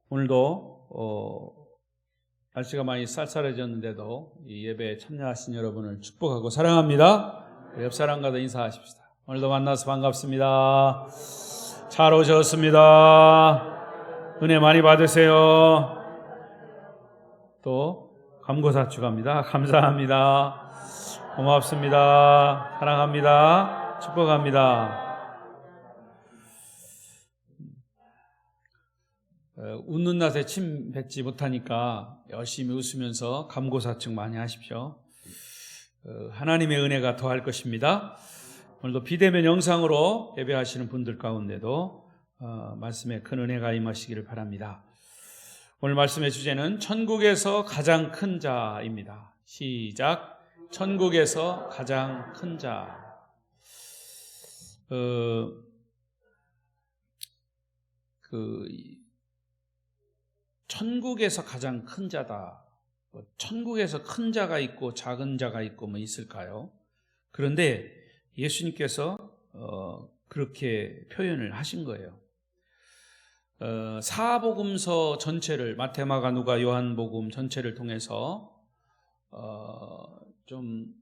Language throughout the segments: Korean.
오늘도 날씨가 많이 쌀쌀해졌는데도 이 예배에 참여하신 여러분을 축복하고 사랑합니다. 옆 사람과도 인사하십시다. 오늘도 만나서 반갑습니다. 잘 오셨습니다. 은혜 많이 받으세요. 또 감고사축 합니다. 감사합니다. 고맙습니다. 사랑합니다. 축복합니다. 웃는 낯에 침 뱉지 못하니까 열심히 웃으면서 감고사축 많이 하십시오. 하나님의 은혜가 더할 것입니다. 오늘도 비대면 영상으로 예배하시는 분들 가운데도 말씀에 큰 은혜가 임하시기를 바랍니다. 오늘 말씀의 주제는 천국에서 가장 큰 자입니다. 시작. 천국에서 가장 큰 자. 천국에서 가장 큰 자다. 천국에서 큰 자가 있고 작은 자가 있고 뭐 있을까요? 그런데 예수님께서 그렇게 표현을 하신 거예요. 사복음서 전체를 마태, 마가, 누가, 요한복음 전체를 통해서 좀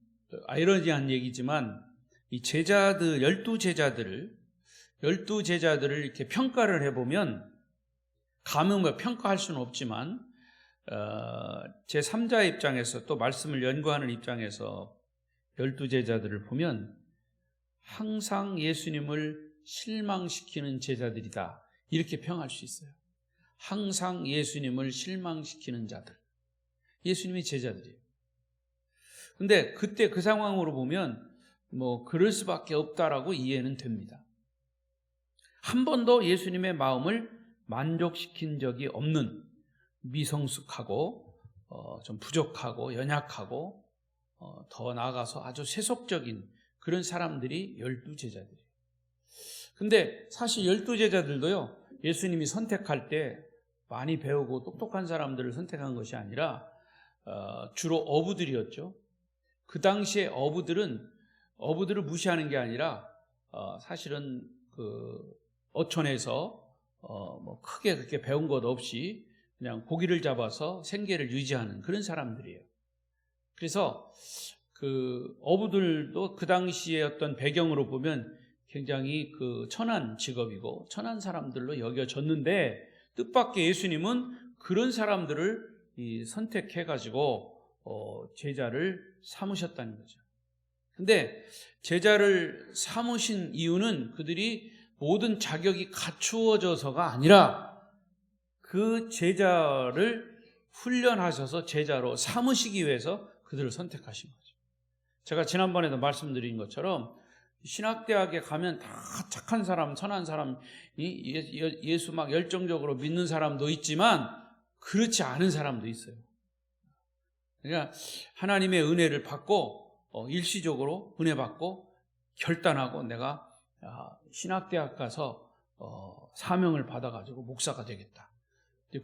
아이러니한 얘기지만 이 제자들 12제자들을 이렇게 평가를 해보면 감흥을 평가할 수는 없지만 제3자의 입장에서 또 말씀을 연구하는 입장에서 12제자들을 보면 항상 예수님을 실망시키는 제자들이다, 이렇게 평할 수 있어요. 항상 예수님을 실망시키는 자들, 예수님의 제자들이에요. 근데 그때 그 상황으로 보면 뭐 그럴 수밖에 없다라고 이해는 됩니다. 한 번도 예수님의 마음을 만족시킨 적이 없는 미성숙하고 좀 부족하고 연약하고 더 나아가서 아주 세속적인 그런 사람들이 12제자들이에요. 근데 사실 12제자들도요, 예수님이 선택할 때 많이 배우고 똑똑한 사람들을 선택한 것이 아니라 주로 어부들이었죠. 그 당시에 어부들을 무시하는 게 아니라 사실은 그 어촌에서 뭐 크게 그렇게 배운 것 없이 그냥 고기를 잡아서 생계를 유지하는 그런 사람들이에요. 그래서 그 어부들도 그 당시의 어떤 배경으로 보면 굉장히 그 천한 직업이고 천한 사람들로 여겨졌는데, 뜻밖의 예수님은 그런 사람들을 선택해가지고 제자를 삼으셨다는 거죠. 근데 제자를 삼으신 이유는 그들이 모든 자격이 갖추어져서가 아니라 그 제자를 훈련하셔서 제자로 삼으시기 위해서 그들을 선택하신 거죠. 제가 지난번에도 말씀드린 것처럼 신학대학에 가면 다 착한 사람, 선한 사람, 예수 막 열정적으로 믿는 사람도 있지만 그렇지 않은 사람도 있어요. 그러니까 하나님의 은혜를 받고 일시적으로 은혜 받고 결단하고 내가 신학대학 가서 사명을 받아가지고 목사가 되겠다,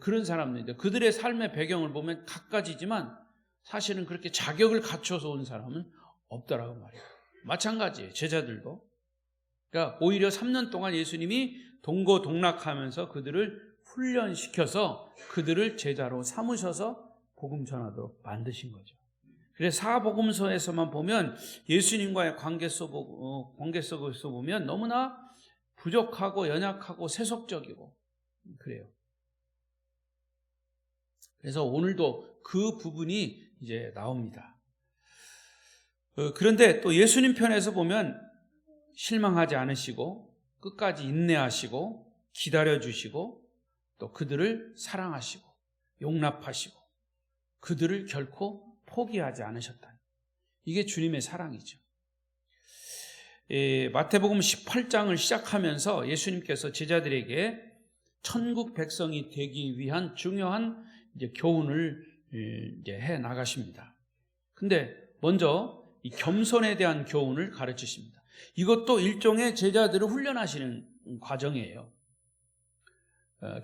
그런 사람들인데 그들의 삶의 배경을 보면 각가지지만 사실은 그렇게 자격을 갖춰서 온 사람은 없다라고 말이에요. 마찬가지예요. 제자들도. 그러니까 오히려 3년 동안 예수님이 동고동락하면서 그들을 훈련시켜서 그들을 제자로 삼으셔서 복음 전하도록 만드신 거죠. 그래서 사복음서에서만 보면 예수님과의 관계 속에서 보면 너무나 부족하고 연약하고 세속적이고 그래요. 그래서 오늘도 그 부분이 이제 나옵니다. 그런데 또 예수님 편에서 보면 실망하지 않으시고 끝까지 인내하시고 기다려주시고 또 그들을 사랑하시고 용납하시고 그들을 결코 포기하지 않으셨다. 이게 주님의 사랑이죠. 마태복음 18장을 시작하면서 예수님께서 제자들에게 천국 백성이 되기 위한 중요한 교훈을 해 나가십니다. 근데 먼저 이 겸손에 대한 교훈을 가르치십니다. 이것도 일종의 제자들을 훈련하시는 과정이에요.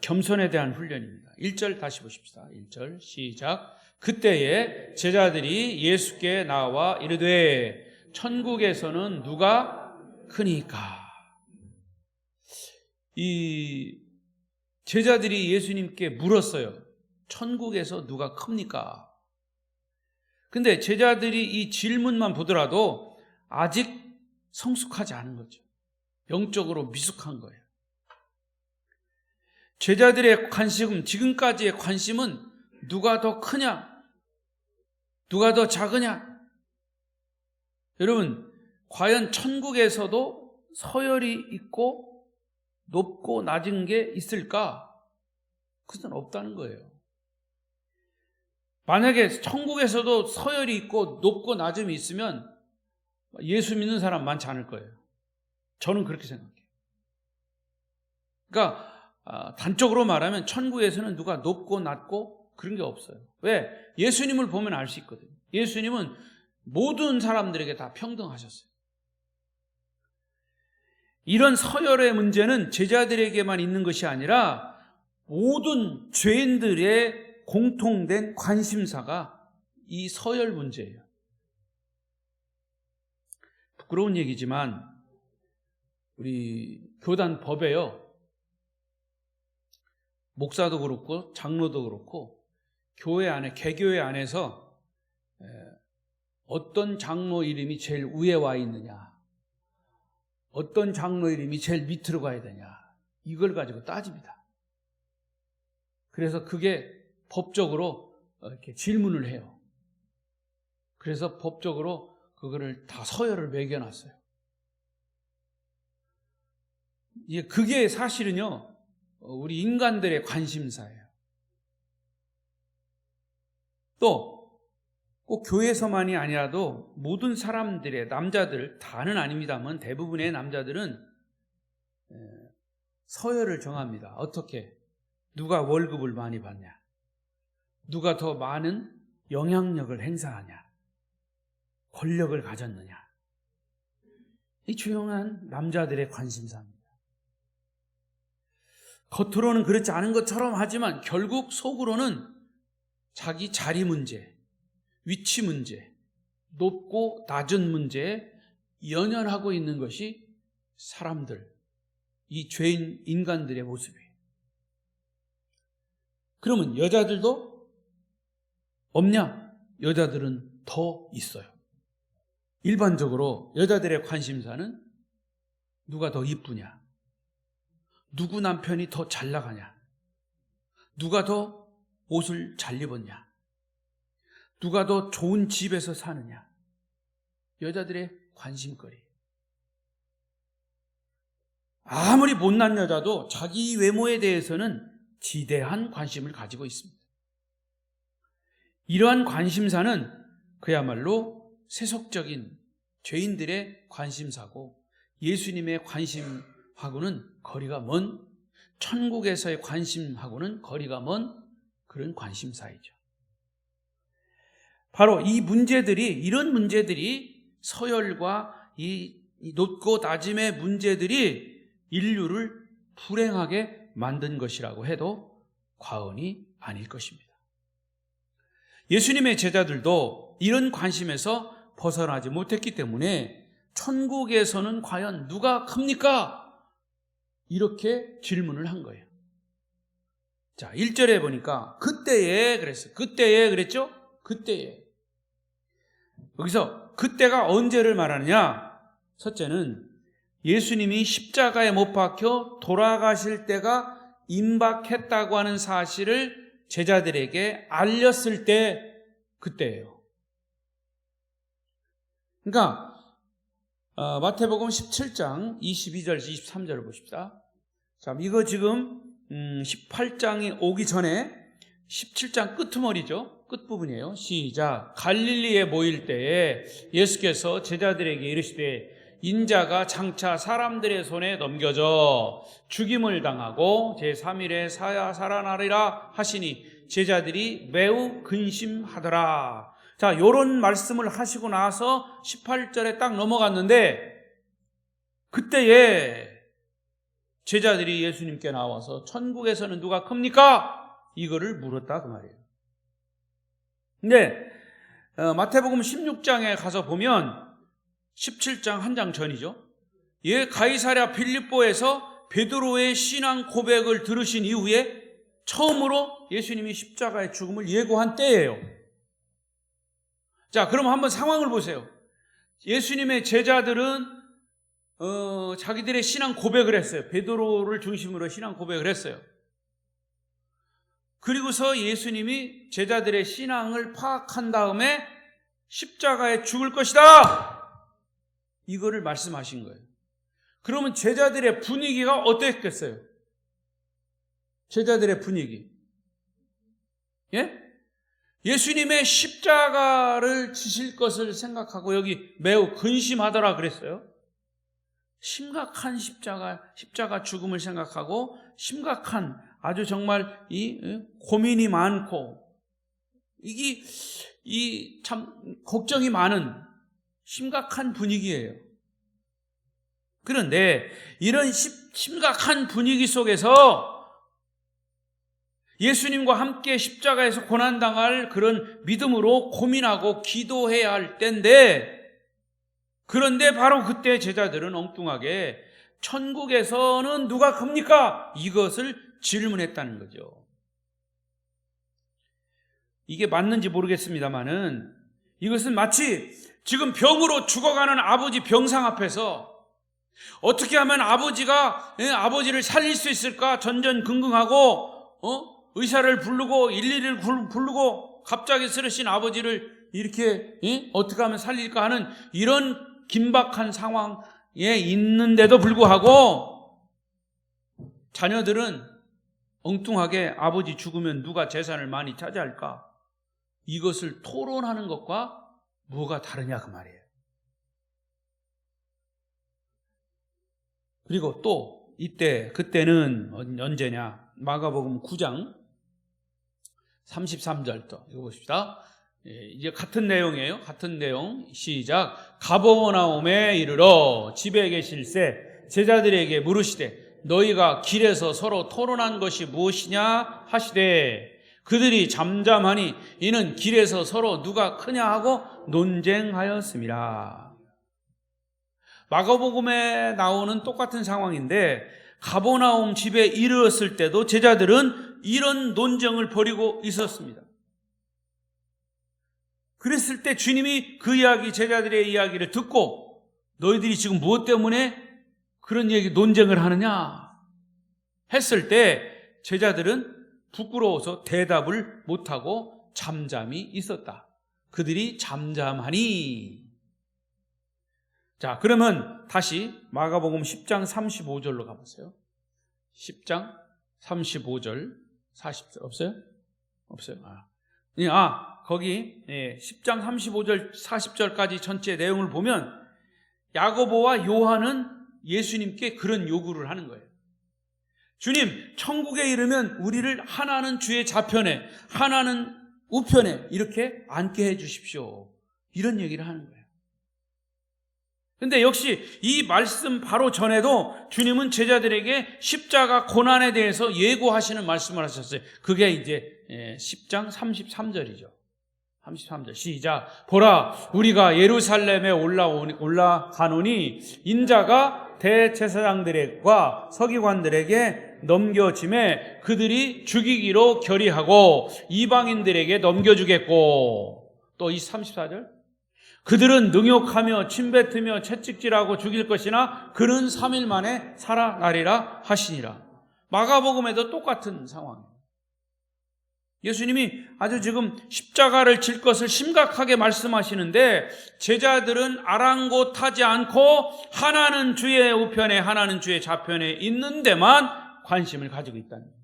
겸손에 대한 훈련입니다. 1절 다시 보십시다. 1절 시작. 그때에 제자들이 예수께 나와 이르되 천국에서는 누가 크니까? 이 제자들이 예수님께 물었어요. 천국에서 누가 큽니까? 근데 제자들이 이 질문만 보더라도 아직 성숙하지 않은 거죠. 영적으로 미숙한 거예요. 제자들의 관심은, 지금까지의 관심은 누가 더 크냐? 누가 더 작으냐? 여러분, 과연 천국에서도 서열이 있고 높고 낮은 게 있을까? 그것은 없다는 거예요. 만약에 천국에서도 서열이 있고 높고 낮음이 있으면 예수 믿는 사람 많지 않을 거예요. 저는 그렇게 생각해요. 그러니까 단적으로 말하면 천국에서는 누가 높고 낮고 그런 게 없어요. 왜? 예수님을 보면 알 수 있거든요. 예수님은 모든 사람들에게 다 평등하셨어요. 이런 서열의 문제는 제자들에게만 있는 것이 아니라 모든 죄인들의 공통된 관심사가 이 서열 문제예요. 부끄러운 얘기지만 우리 교단 법에요, 목사도 그렇고 장로도 그렇고 교회 안에, 개교회 안에서 어떤 장로 이름이 제일 위에 와 있느냐, 어떤 장로 이름이 제일 밑으로 가야 되냐, 이걸 가지고 따집니다. 그래서 그게 법적으로 이렇게 질문을 해요. 그래서 법적으로 그거를 다 서열을 매겨놨어요. 그게 사실은요, 우리 인간들의 관심사예요. 또 꼭 교회에서만이 아니라도 모든 사람들의, 남자들 다는 아닙니다만 대부분의 남자들은 서열을 정합니다. 어떻게? 누가 월급을 많이 받냐, 누가 더 많은 영향력을 행사하냐, 권력을 가졌느냐, 이 중요한 남자들의 관심사입니다. 겉으로는 그렇지 않은 것처럼 하지만 결국 속으로는 자기 자리 문제, 위치 문제, 높고 낮은 문제에 연연하고 있는 것이 사람들, 이 죄인 인간들의 모습이에요. 그러면 여자들도 없냐? 여자들은 더 있어요. 일반적으로 여자들의 관심사는 누가 더 이쁘냐, 누구 남편이 더 잘 나가냐, 누가 더 옷을 잘 입었냐, 누가 더 좋은 집에서 사느냐, 여자들의 관심거리. 아무리 못난 여자도 자기 외모에 대해서는 지대한 관심을 가지고 있습니다. 이러한 관심사는 그야말로 세속적인 죄인들의 관심사고 예수님의 관심하고는 거리가 먼, 천국에서의 관심하고는 거리가 먼 그런 관심사이죠. 바로 이 문제들이, 이런 문제들이, 서열과 이 높고 낮음의 문제들이 인류를 불행하게 만든 것이라고 해도 과언이 아닐 것입니다. 예수님의 제자들도 이런 관심에서 벗어나지 못했기 때문에 천국에서는 과연 누가 큽니까? 이렇게 질문을 한 거예요. 자, 1절에 보니까 그때에 그랬어요. 그때에 그랬죠? 그때에. 여기서 그때가 언제를 말하느냐? 첫째는 예수님이 십자가에 못 박혀 돌아가실 때가 임박했다고 하는 사실을 제자들에게 알렸을 때, 그때예요. 그러니까 마태복음 17장 22절 23절을 보십시다. 자, 이거 지금 18장이 오기 전에 17장 끄트머리죠. 끝부분이에요. 시작. 갈릴리에 모일 때에 예수께서 제자들에게 이르시되 인자가 장차 사람들의 손에 넘겨져 죽임을 당하고 제3일에 살아나리라 하시니 제자들이 매우 근심하더라. 자, 요런 말씀을 하시고 나서 18절에 딱 넘어갔는데 그때에 제자들이 예수님께 나와서 천국에서는 누가 큽니까? 이거를 물었다 그 말이에요. 근데 마태복음 16장에 가서 보면 17장 한 장 전이죠. 가이사랴 빌립보에서 베드로의 신앙 고백을 들으신 이후에 처음으로 예수님이 십자가의 죽음을 예고한 때예요. 자, 그럼 한번 상황을 보세요. 예수님의 제자들은 자기들의 신앙 고백을 했어요. 베드로를 중심으로 신앙 고백을 했어요. 그리고서 예수님이 제자들의 신앙을 파악한 다음에 십자가에 죽을 것이다, 이거를 말씀하신 거예요. 그러면 제자들의 분위기가 어땠겠어요? 제자들의 분위기, 예? 예수님의 십자가를 지실 것을 생각하고 여기 매우 근심하더라 그랬어요. 심각한 십자가 죽음을 생각하고 심각한, 아주 정말 이 고민이 많고 이 참 걱정이 많은 심각한 분위기예요. 그런데 이런 심각한 분위기 속에서 예수님과 함께 십자가에서 고난당할 그런 믿음으로 고민하고 기도해야 할 때인데, 그런데 바로 그때 제자들은 엉뚱하게 천국에서는 누가 큽니까? 이것을 질문했다는 거죠. 이게 맞는지 모르겠습니다만은 이것은 마치 지금 병으로 죽어가는 아버지 병상 앞에서 어떻게 하면 아버지를 살릴 수 있을까 전전긍긍하고 의사를 부르고 112를 부르고 갑자기 쓰러진 아버지를 이렇게 어떻게 하면 살릴까 하는 이런 긴박한 상황에 있는데도 불구하고 자녀들은 엉뚱하게 아버지 죽으면 누가 재산을 많이 차지할까, 이것을 토론하는 것과 뭐가 다르냐 그 말이에요. 그리고 또 그때는 언제냐, 마가복음 9장 33절 또 읽어보십시다. 이제 같은 내용이에요. 같은 내용. 시작. 가버나움에 이르러 집에 계실새 제자들에게 물으시되 너희가 길에서 서로 토론한 것이 무엇이냐 하시되 그들이 잠잠하니 이는 길에서 서로 누가 크냐 하고 논쟁하였습니다. 마가복음에 나오는 똑같은 상황인데 가버나움 집에 이르렀을 때도 제자들은 이런 논쟁을 벌이고 있었습니다. 그랬을 때 주님이 그 이야기, 제자들의 이야기를 듣고 너희들이 지금 무엇 때문에 그런 논쟁을 하느냐 했을 때 제자들은 부끄러워서 대답을 못하고 잠잠히 있었다. 그들이 잠잠하니. 자, 그러면 다시 마가복음 10장 35절로 가보세요. 10장 35절 40절 없어요? 없어요. 거기 10장 35절 40절까지 전체 내용을 보면 야고보와 요한은 예수님께 그런 요구를 하는 거예요. 주님, 천국에 이르면 우리를 하나는 주의 좌편에 하나는 우편에 이렇게 앉게 해 주십시오. 이런 얘기를 하는 거예요. 근데 역시 이 말씀 바로 전에도 주님은 제자들에게 십자가 고난에 대해서 예고하시는 말씀을 하셨어요. 그게 이제 10장 33절이죠. 33절 시작. 보라, 우리가 예루살렘에 올라가노니 인자가 대제사장들과 서기관들에게 넘겨짐에 그들이 죽이기로 결의하고 이방인들에게 넘겨주겠고, 또 이 34절 그들은 능욕하며 침뱉으며 채찍질하고 죽일 것이나 그는 3일 만에 살아나리라 하시니라. 마가복음에도 똑같은 상황이에요. 예수님이 아주 지금 십자가를 질 것을 심각하게 말씀하시는데 제자들은 아랑곳하지 않고 하나는 주의 우편에 하나는 주의 좌편에 있는 데만 관심을 가지고 있다는 거예요.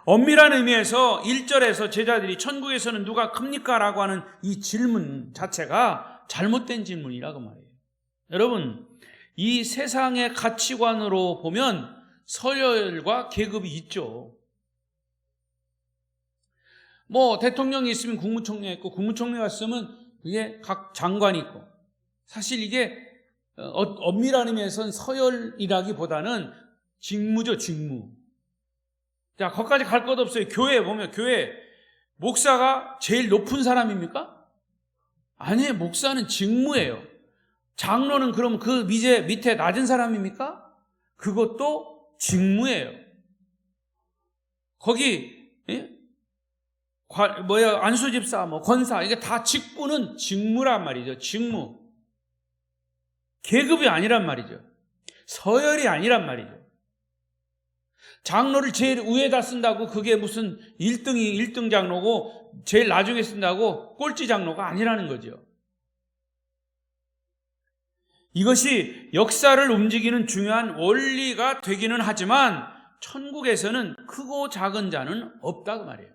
엄밀한 의미에서 1절에서 제자들이 천국에서는 누가 큽니까? 라고 하는 이 질문 자체가 잘못된 질문이라고 말이에요. 여러분, 이 세상의 가치관으로 보면 서열과 계급이 있죠. 대통령이 있으면 국무총리가 있고 국무총리가 있으면 그게 각 장관이 있고, 사실 이게 엄밀한 의미에서는 서열이라기보다는 직무죠, 직무. 자, 거기까지 갈 것 없어요. 교회에 보면 교회 목사가 제일 높은 사람입니까? 아니에요. 목사는 직무예요. 장로는 그럼 그 밑에 낮은 사람입니까? 그것도 직무예요. 거기 안수집사, 권사, 이게 다 직분은 직무란 말이죠. 직무. 계급이 아니란 말이죠. 서열이 아니란 말이죠. 장로를 제일 위에다 쓴다고 그게 무슨 1등 장로고 제일 나중에 쓴다고 꼴찌 장로가 아니라는 거죠. 이것이 역사를 움직이는 중요한 원리가 되기는 하지만 천국에서는 크고 작은 자는 없다고 말이에요.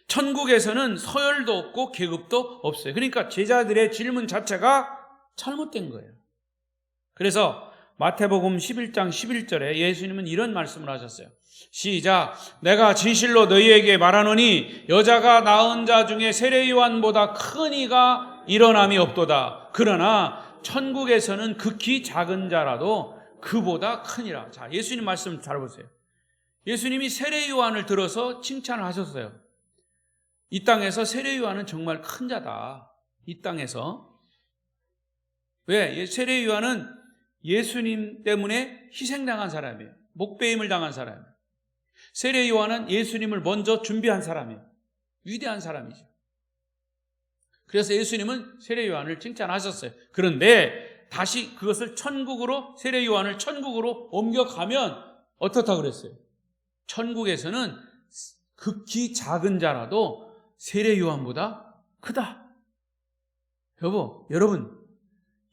천국에서는 서열도 없고 계급도 없어요. 그러니까 제자들의 질문 자체가 잘못된 거예요. 그래서 마태복음 11장 11절에 예수님은 이런 말씀을 하셨어요. 시작. 내가 진실로 너희에게 말하노니 여자가 낳은 자 중에 세례 요한보다 큰 이가 일어남이 없도다. 그러나 천국에서는 극히 작은 자라도 그보다 크니라. 자, 예수님 말씀 잘 보세요. 예수님이 세례 요한을 들어서 칭찬을 하셨어요. 이 땅에서 세례 요한은 정말 큰 자다. 이 땅에서. 왜? 세례 요한은 예수님 때문에 희생당한 사람이에요. 목배임을 당한 사람이에요. 세례 요한은 예수님을 먼저 준비한 사람이에요. 위대한 사람이죠. 그래서 예수님은 세례 요한을 칭찬하셨어요. 그런데 다시 그것을 세례 요한을 천국으로 옮겨가면 어떻다고 그랬어요? 천국에서는 극히 작은 자라도 세례 요한보다 크다. 여러분,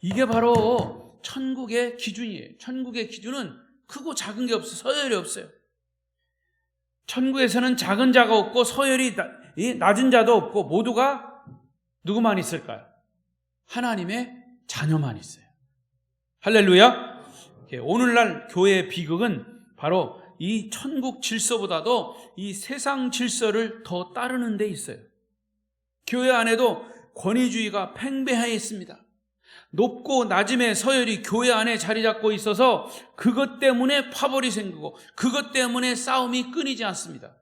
이게 바로 천국의 기준이에요. 천국의 기준은 크고 작은 게 없어요. 서열이 없어요. 천국에서는 작은 자가 없고 서열이 낮은 자도 없고 모두가 누구만 있을까요? 하나님의 자녀만 있어요. 할렐루야. 오늘날 교회의 비극은 바로 이 천국 질서보다도 이 세상 질서를 더 따르는 데 있어요. 교회 안에도 권위주의가 팽배해 있습니다. 높고 낮음의 서열이 교회 안에 자리 잡고 있어서 그것 때문에 파벌이 생기고 그것 때문에 싸움이 끊이지 않습니다.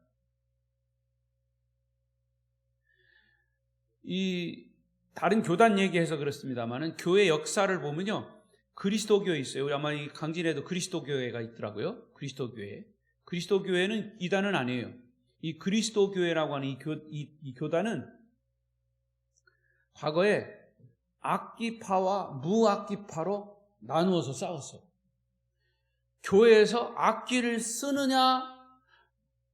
이 다른 교단 얘기해서 그렇습니다만은 교회 역사를 보면요, 그리스도교회 있어요. 우리 아마 이 강진에도 그리스도교회가 있더라고요. 그리스도교회는 이단은 아니에요. 이 그리스도교회라고 하는 이 교단은 과거에 악기파와 무악기파로 나누어서 싸웠어요. 교회에서 악기를 쓰느냐,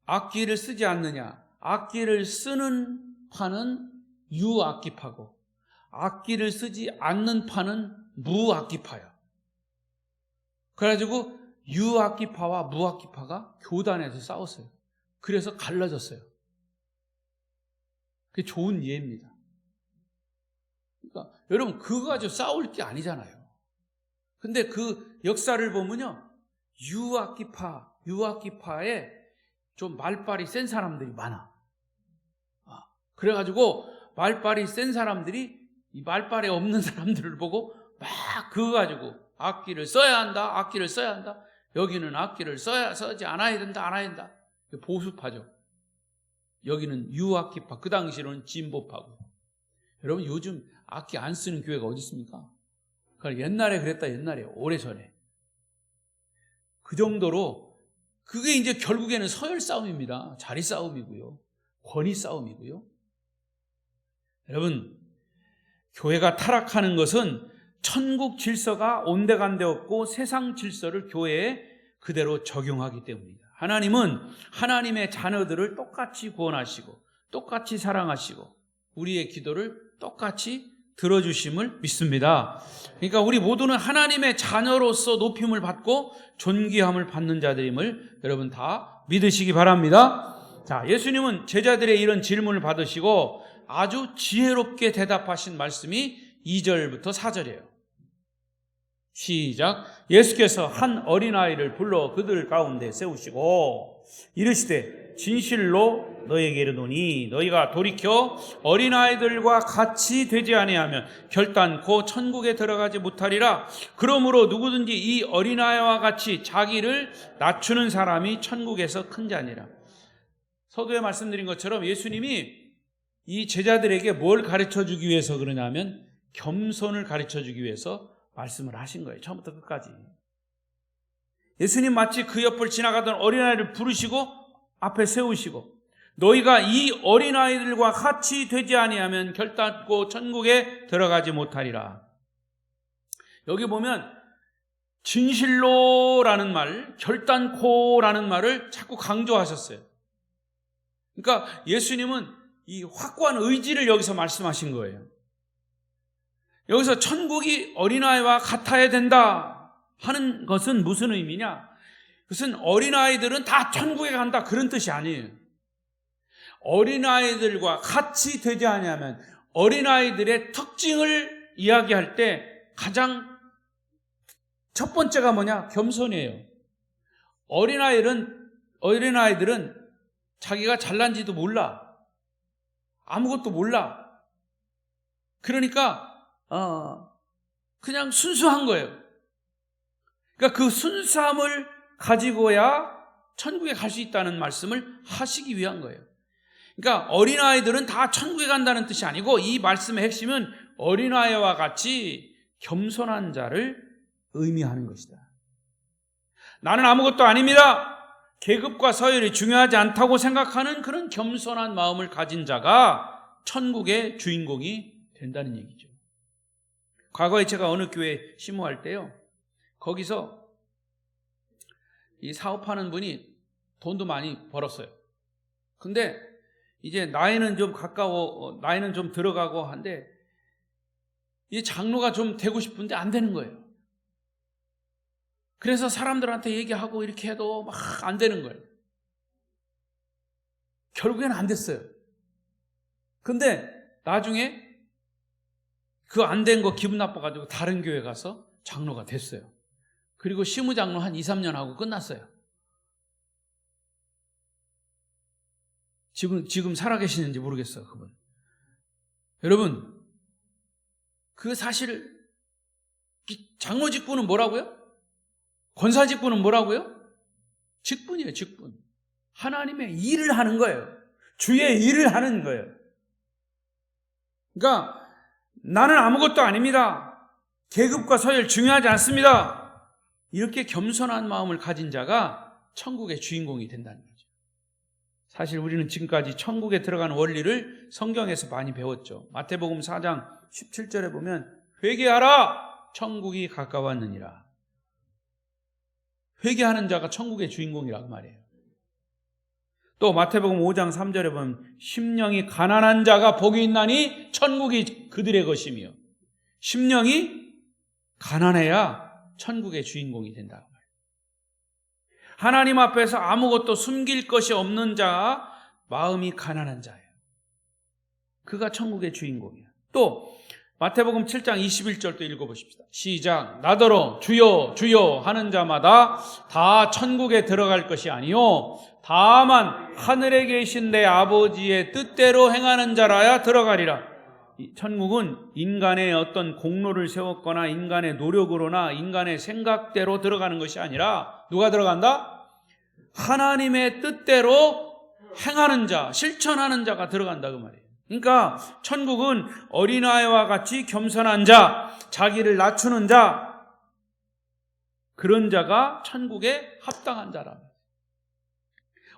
악기를 쓰지 않느냐. 악기를 쓰는 파는 유악기파고 악기를 쓰지 않는 파는 무악기파야. 그래가지고 유악기파와 무악기파가 교단에서 싸웠어요. 그래서 갈라졌어요. 그게 좋은 예입니다. 그러니까 여러분, 그거 가지고 싸울 게 아니잖아요. 근데 그 역사를 보면요, 유악기파에 좀 말빨이 센 사람들이 많아. 그래가지고 말빨이 센 사람들이 이 말빨이 없는 사람들을 보고 막 그거 가지고 악기를 써야 한다. 여기는 악기를 써지 않아야 된다. 보수파죠. 여기는 유악기파, 그 당시로는 진보파고. 여러분, 요즘 악기 안 쓰는 교회가 어디 있습니까? 그러니까 옛날에 그랬다. 옛날에 오래전에 그 정도로 그게 이제 결국에는 서열 싸움입니다. 자리 싸움이고요, 권위 싸움이고요. 여러분, 교회가 타락하는 것은 천국 질서가 온데간데 없고 세상 질서를 교회에 그대로 적용하기 때문입니다. 하나님은 하나님의 자녀들을 똑같이 구원하시고 똑같이 사랑하시고 우리의 기도를 똑같이 들어주심을 믿습니다. 그러니까 우리 모두는 하나님의 자녀로서 높임을 받고 존귀함을 받는 자들임을 여러분 다 믿으시기 바랍니다. 자, 예수님은 제자들의 이런 질문을 받으시고 아주 지혜롭게 대답하신 말씀이 2절부터 4절이에요. 시작. 예수께서 한 어린아이를 불러 그들 가운데 세우시고 이르시되 진실로 너희에게 이르노니 너희가 돌이켜 어린아이들과 같이 되지 아니하면 결단코 천국에 들어가지 못하리라. 그러므로 누구든지 이 어린아이와 같이 자기를 낮추는 사람이 천국에서 큰 자니라. 서두에 말씀드린 것처럼 예수님이 이 제자들에게 뭘 가르쳐 주기 위해서 그러냐면 겸손을 가르쳐주기 위해서 말씀을 하신 거예요. 처음부터 끝까지. 예수님 마치 그 옆을 지나가던 어린아이를 부르시고 앞에 세우시고 너희가 이 어린아이들과 같이 되지 아니하면 결단코 천국에 들어가지 못하리라. 여기 보면 진실로라는 말, 결단코라는 말을 자꾸 강조하셨어요. 그러니까 예수님은 이 확고한 의지를 여기서 말씀하신 거예요. 여기서 천국이 어린아이와 같아야 된다 하는 것은 무슨 의미냐? 그것은 어린아이들은 다 천국에 간다 그런 뜻이 아니에요. 어린아이들과 같이 되지 아니하면 어린아이들의 특징을 이야기할 때 가장 첫 번째가 뭐냐? 겸손이에요. 어린아이들은 자기가 잘난지도 몰라. 아무것도 몰라. 그러니까 그냥 순수한 거예요. 그러니까 그 순수함을 가지고야 천국에 갈 수 있다는 말씀을 하시기 위한 거예요. 그러니까 어린아이들은 다 천국에 간다는 뜻이 아니고 이 말씀의 핵심은 어린아이와 같이 겸손한 자를 의미하는 것이다. 나는 아무것도 아닙니다. 계급과 서열이 중요하지 않다고 생각하는 그런 겸손한 마음을 가진 자가 천국의 주인공이 된다는 얘기죠. 과거에 제가 어느 교회 심호할 때요, 거기서 이 사업하는 분이 돈도 많이 벌었어요. 근데 이제 나이는 좀 나이는 좀 들어가고 한데 이 장로가 좀 되고 싶은데 안 되는 거예요. 그래서 사람들한테 얘기하고 이렇게 해도 막 안 되는 거예요. 결국에는 안 됐어요. 근데 나중에 그 안 된 거 기분 나빠가지고 다른 교회 가서 장로가 됐어요. 그리고 시무장로 한 2, 3년 하고 끝났어요. 지금 살아계시는지 모르겠어요, 그분. 여러분, 그 사실 장로 직분은 뭐라고요? 권사 직분은 뭐라고요? 직분이에요, 직분. 하나님의 일을 하는 거예요. 주의 일을 하는 거예요. 그러니까 나는 아무것도 아닙니다. 계급과 서열 중요하지 않습니다. 이렇게 겸손한 마음을 가진 자가 천국의 주인공이 된다는 거죠. 사실 우리는 지금까지 천국에 들어가는 원리를 성경에서 많이 배웠죠. 마태복음 4장 17절에 보면 회개하라! 천국이 가까웠느니라. 회개하는 자가 천국의 주인공이라고 말해요. 또 마태복음 5장 3절에 보면 심령이 가난한 자가 복이 있나니 천국이 그들의 것이며, 심령이 가난해야 천국의 주인공이 된다고 말해요. 하나님 앞에서 아무것도 숨길 것이 없는 자, 마음이 가난한 자예요. 그가 천국의 주인공이에요. 또 마태복음 7장 21절도 읽어보십시다. 시작. 나더러 주여 주여 하는 자마다 다 천국에 들어갈 것이 아니요 다만 하늘에 계신 내 아버지의 뜻대로 행하는 자라야 들어가리라. 천국은 인간의 어떤 공로를 세웠거나 인간의 노력으로나 인간의 생각대로 들어가는 것이 아니라 누가 들어간다? 하나님의 뜻대로 행하는 자, 실천하는 자가 들어간다 그 말이에요. 그러니까 천국은 어린아이와 같이 겸손한 자, 자기를 낮추는 자, 그런 자가 천국에 합당한 자라.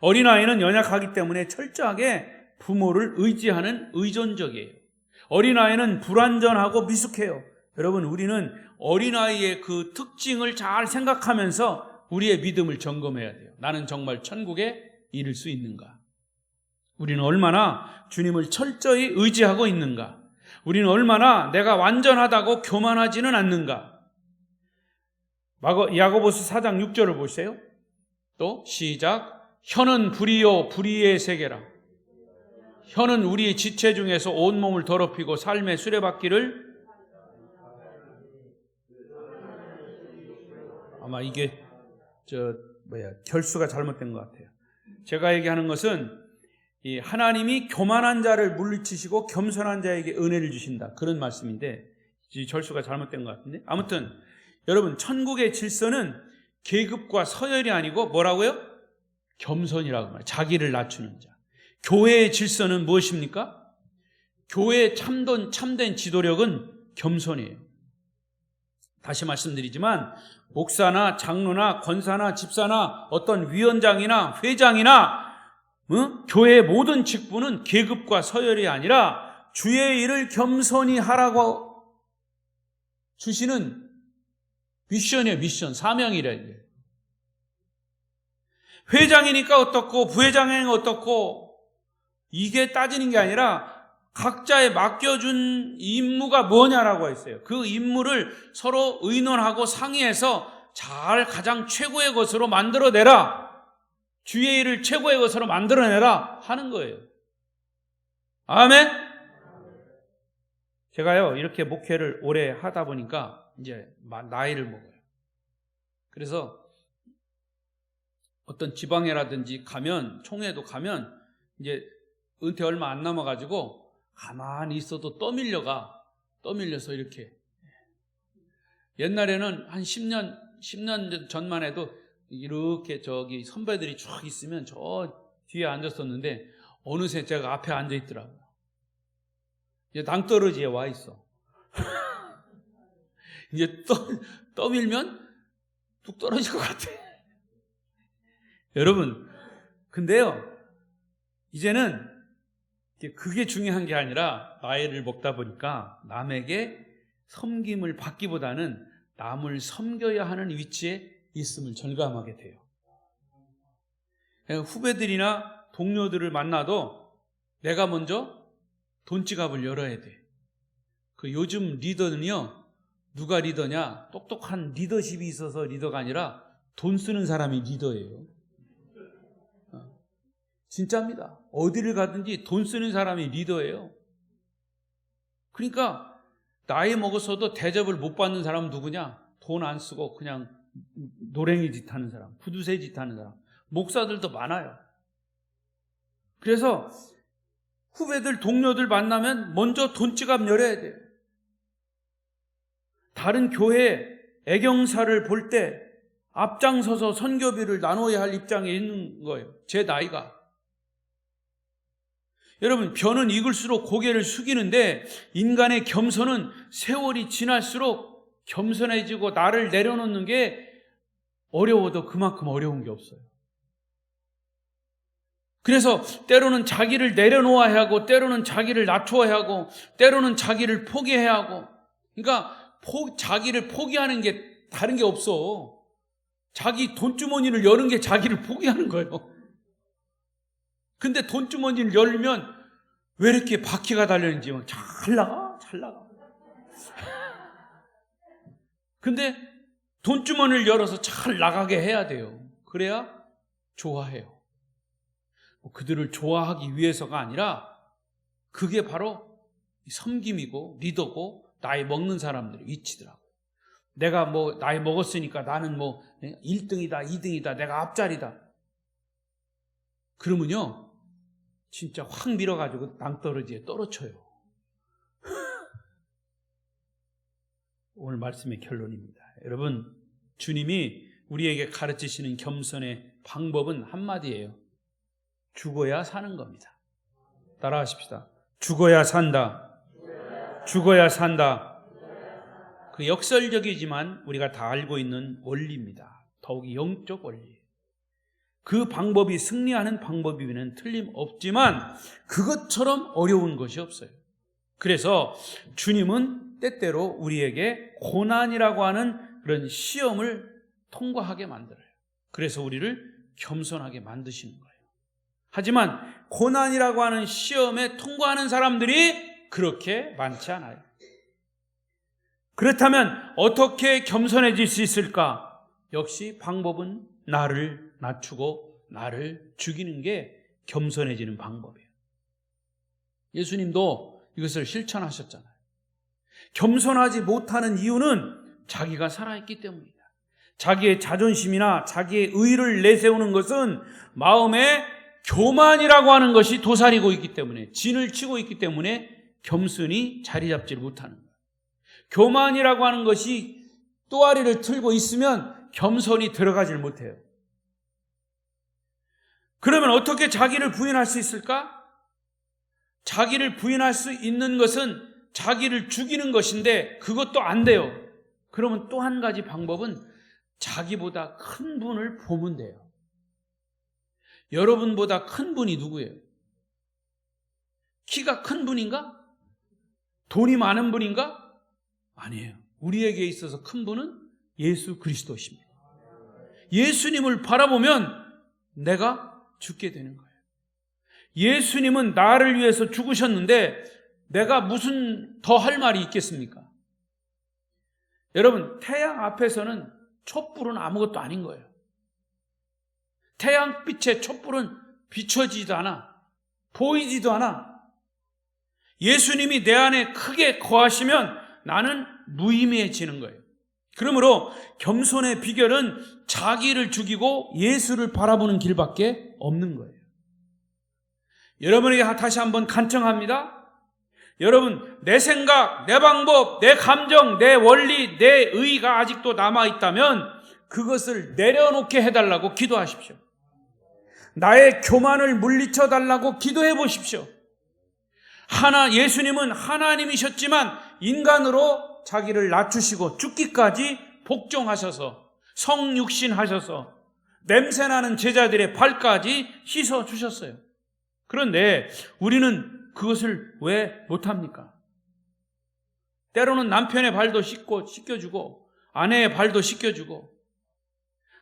어린아이는 연약하기 때문에 철저하게 부모를 의지하는 의존적이에요. 어린아이는 불완전하고 미숙해요. 여러분, 우리는 어린아이의 그 특징을 잘 생각하면서 우리의 믿음을 점검해야 돼요. 나는 정말 천국에 이를 수 있는가? 우리는 얼마나 주님을 철저히 의지하고 있는가? 우리는 얼마나 내가 완전하다고 교만하지는 않는가? 야고보서 4장 6절을 보세요. 또 시작. 혀는 불이요 불의의 세계라. 혀는 우리의 지체 중에서 온몸을 더럽히고 삶의 수레바퀴를, 아마 이게 결수가 잘못된 것 같아요. 제가 얘기하는 것은 이 하나님이 교만한 자를 물리치시고 겸손한 자에게 은혜를 주신다, 그런 말씀인데 이 절수가 잘못된 것 같은데, 아무튼 여러분, 천국의 질서는 계급과 서열이 아니고 뭐라고요? 겸손이라고 말해요. 자기를 낮추는 자. 교회의 질서는 무엇입니까? 교회의 참된 지도력은 겸손이에요. 다시 말씀드리지만 목사나 장로나 권사나 집사나 어떤 위원장이나 회장이나 교회의 모든 직분은 계급과 서열이 아니라 주의 일을 겸손히 하라고 주시는 미션이에요. 미션, 사명이라 이게. 회장이니까 어떻고 부회장이니까 어떻고 이게 따지는 게 아니라 각자의 맡겨준 임무가 뭐냐라고 했어요. 그 임무를 서로 의논하고 상의해서 잘 가장 최고의 것으로 만들어내라. 주의 일을 최고의 것으로 만들어내라 하는 거예요. 아멘? 제가요 이렇게 목회를 오래 하다 보니까 이제 나이를 먹어요. 그래서 어떤 지방회라든지 가면, 총회도 가면 이제 은퇴 얼마 안 남아가지고 가만히 있어도 떠밀려서 이렇게. 옛날에는 한 10년 전만 해도 이렇게 저기 선배들이 쭉 있으면 저 뒤에 앉았었는데 어느새 제가 앞에 앉아 있더라고요. 이제 낭떠러지에 와 있어. 이제 떠밀면 뚝 떨어질 것 같아. 여러분, 근데요, 이제는 그게 중요한 게 아니라 나이를 먹다 보니까 남에게 섬김을 받기보다는 남을 섬겨야 하는 위치에 있음을 절감하게 돼요. 후배들이나 동료들을 만나도 내가 먼저 돈지갑을 열어야 돼. 그 요즘 리더는요, 누가 리더냐? 똑똑한 리더십이 있어서 리더가 아니라 돈 쓰는 사람이 리더예요. 진짜입니다. 어디를 가든지 돈 쓰는 사람이 리더예요. 그러니까 나이 먹어서도 대접을 못 받는 사람은 누구냐? 돈 안 쓰고 그냥 노랭이 짓 하는 사람, 구두쇠 짓 하는 사람. 목사들도 많아요. 그래서 후배들, 동료들 만나면 먼저 돈지갑 열어야 돼요. 다른 교회 애경사를 볼 때 앞장서서 선교비를 나눠야 할 입장에 있는 거예요. 제 나이가. 여러분, 벼는 익을수록 고개를 숙이는데 인간의 겸손은 세월이 지날수록 겸손해지고 나를 내려놓는 게 어려워도 그만큼 어려운 게 없어요. 그래서 때로는 자기를 내려놓아야 하고 때로는 자기를 낮춰야 하고 때로는 자기를 포기해야 하고, 그러니까 자기를 포기하는 게 다른 게 없어. 자기 돈주머니를 여는 게 자기를 포기하는 거예요. 근데 돈주머니를 열면 왜 이렇게 바퀴가 달렸는지 막 잘 나가. 근데 돈주머니를 열어서 잘 나가게 해야 돼요. 그래야 좋아해요. 그들을 좋아하기 위해서가 아니라 그게 바로 섬김이고 리더고 나이 먹는 사람들의 위치더라고요. 내가 뭐 나이 먹었으니까 나는 뭐 1등이다, 2등이다, 내가 앞자리다. 그러면요 진짜 확 밀어가지고 낭떠러지에 떨어져요. 오늘 말씀의 결론입니다. 여러분, 주님이 우리에게 가르치시는 겸손의 방법은 한마디예요. 죽어야 사는 겁니다. 따라하십시다. 죽어야 산다. 죽어야 산다. 그 역설적이지만 우리가 다 알고 있는 원리입니다. 더욱이 영적 원리. 그 방법이 승리하는 방법이면 틀림없지만 그것처럼 어려운 것이 없어요. 그래서 주님은 때때로 우리에게 고난이라고 하는 그런 시험을 통과하게 만들어요. 그래서 우리를 겸손하게 만드시는 거예요. 하지만 고난이라고 하는 시험에 통과하는 사람들이 그렇게 많지 않아요. 그렇다면 어떻게 겸손해질 수 있을까? 역시 방법은 나를 낮추고 나를 죽이는 게 겸손해지는 방법이에요. 예수님도 이것을 실천하셨잖아요. 겸손하지 못하는 이유는 자기가 살아있기 때문이다. 자기의 자존심이나 자기의 의를 내세우는 것은 마음에 교만이라고 하는 것이 도사리고 있기 때문에, 진을 치고 있기 때문에 겸손히 자리 잡지를 못하는 거예요. 교만이라고 하는 것이 또아리를 틀고 있으면 겸손히 들어가질 못해요. 그러면 어떻게 자기를 부인할 수 있을까? 자기를 부인할 수 있는 것은 자기를 죽이는 것인데 그것도 안 돼요. 그러면 또 한 가지 방법은 자기보다 큰 분을 보면 돼요. 여러분보다 큰 분이 누구예요? 키가 큰 분인가? 돈이 많은 분인가? 아니에요. 우리에게 있어서 큰 분은 예수 그리스도십니다. 예수님을 바라보면 내가 죽게 되는 거예요. 예수님은 나를 위해서 죽으셨는데 내가 무슨 더 할 말이 있겠습니까? 여러분, 태양 앞에서는 촛불은 아무것도 아닌 거예요. 태양빛의 촛불은 비춰지지도 않아. 보이지도 않아. 예수님이 내 안에 크게 거하시면 나는 무의미해지는 거예요. 그러므로 겸손의 비결은 자기를 죽이고 예수를 바라보는 길밖에 없는 거예요. 여러분에게 다시 한번 간청합니다. 여러분, 내 생각, 내 방법, 내 감정, 내 원리, 내 의가 아직도 남아있다면 그것을 내려놓게 해달라고 기도하십시오. 나의 교만을 물리쳐 달라고 기도해 보십시오. 예수님은 하나님이셨지만 인간으로 자기를 낮추시고 죽기까지 복종하셔서 성육신하셔서 냄새나는 제자들의 발까지 씻어주셨어요. 그런데 우리는 그것을 왜 못합니까? 때로는 남편의 발도 씻겨주고 아내의 발도 씻겨주고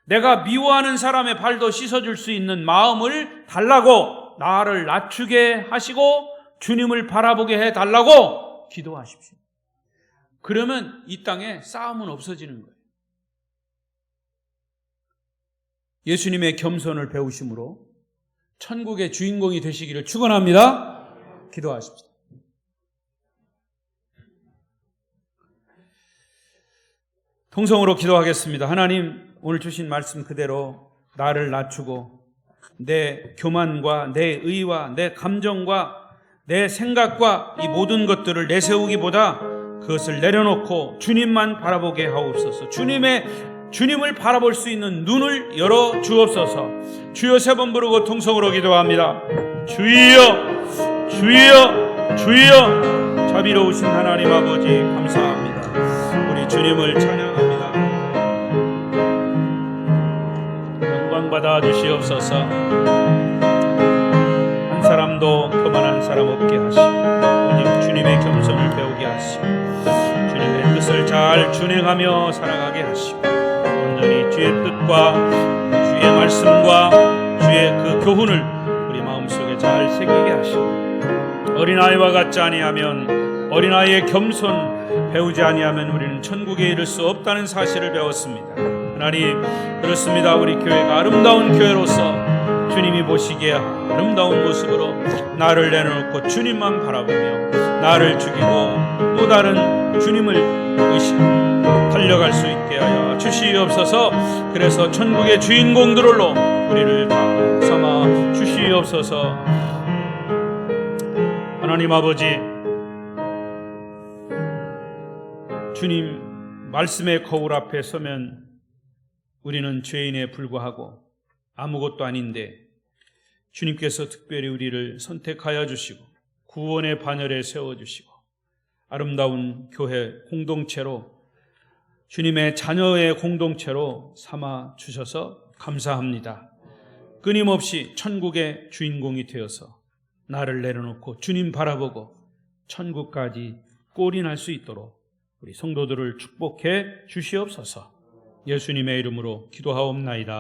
내가 미워하는 사람의 발도 씻어줄 수 있는 마음을 달라고 나를 낮추게 하시고 주님을 바라보게 해달라고 기도하십시오. 그러면 이 땅에 싸움은 없어지는 거예요. 예수님의 겸손을 배우심으로 천국의 주인공이 되시기를 축원합니다. 기도하십시오. 통성으로 기도하겠습니다. 하나님, 오늘 주신 말씀 그대로 나를 낮추고 내 교만과 내 의와 내 감정과 내 생각과 이 모든 것들을 내세우기보다 그것을 내려놓고 주님만 바라보게 하옵소서. 주님을 바라볼 수 있는 눈을 열어 주옵소서. 주여 3번 부르고 통성으로 기도합니다. 주여, 주여, 주여. 자비로우신 하나님 아버지 감사합니다. 우리 주님을 찬양합니다. 영광 받아 주시옵소서. 한 사람도 교만한 사람 없게 하시고 오직 주님의 겸손을 배우게 하시고 주님의 뜻을 잘 준행하며 살아가게 하시고 온전히 주의 뜻과 주의 말씀과 주의 그 교훈을 우리 마음속에 잘 새기게 하시고 어린아이와 같지 아니하면 어린아이의 겸손 배우지 아니하면 우리는 천국에 이를 수 없다는 사실을 배웠습니다. 하나님, 그렇습니다. 우리 교회가 아름다운 교회로서 주님이 보시기에 아름다운 모습으로 나를 내려놓고 주님만 바라보며 나를 죽이고 또 다른 주님을 의식하며 달려갈 수 있게 하여 주시옵소서. 그래서 천국의 주인공들로 우리를 다 삼아 주시옵소서. 하나님 아버지, 주님 말씀의 거울 앞에 서면 우리는 죄인에 불과하고 아무것도 아닌데 주님께서 특별히 우리를 선택하여 주시고 구원의 반열에 세워주시고 아름다운 교회 공동체로 주님의 자녀의 공동체로 삼아 주셔서 감사합니다. 끊임없이 천국의 주인공이 되어서 나를 내려놓고 주님 바라보고 천국까지 골인할 수 있도록 우리 성도들을 축복해 주시옵소서. 예수님의 이름으로 기도하옵나이다.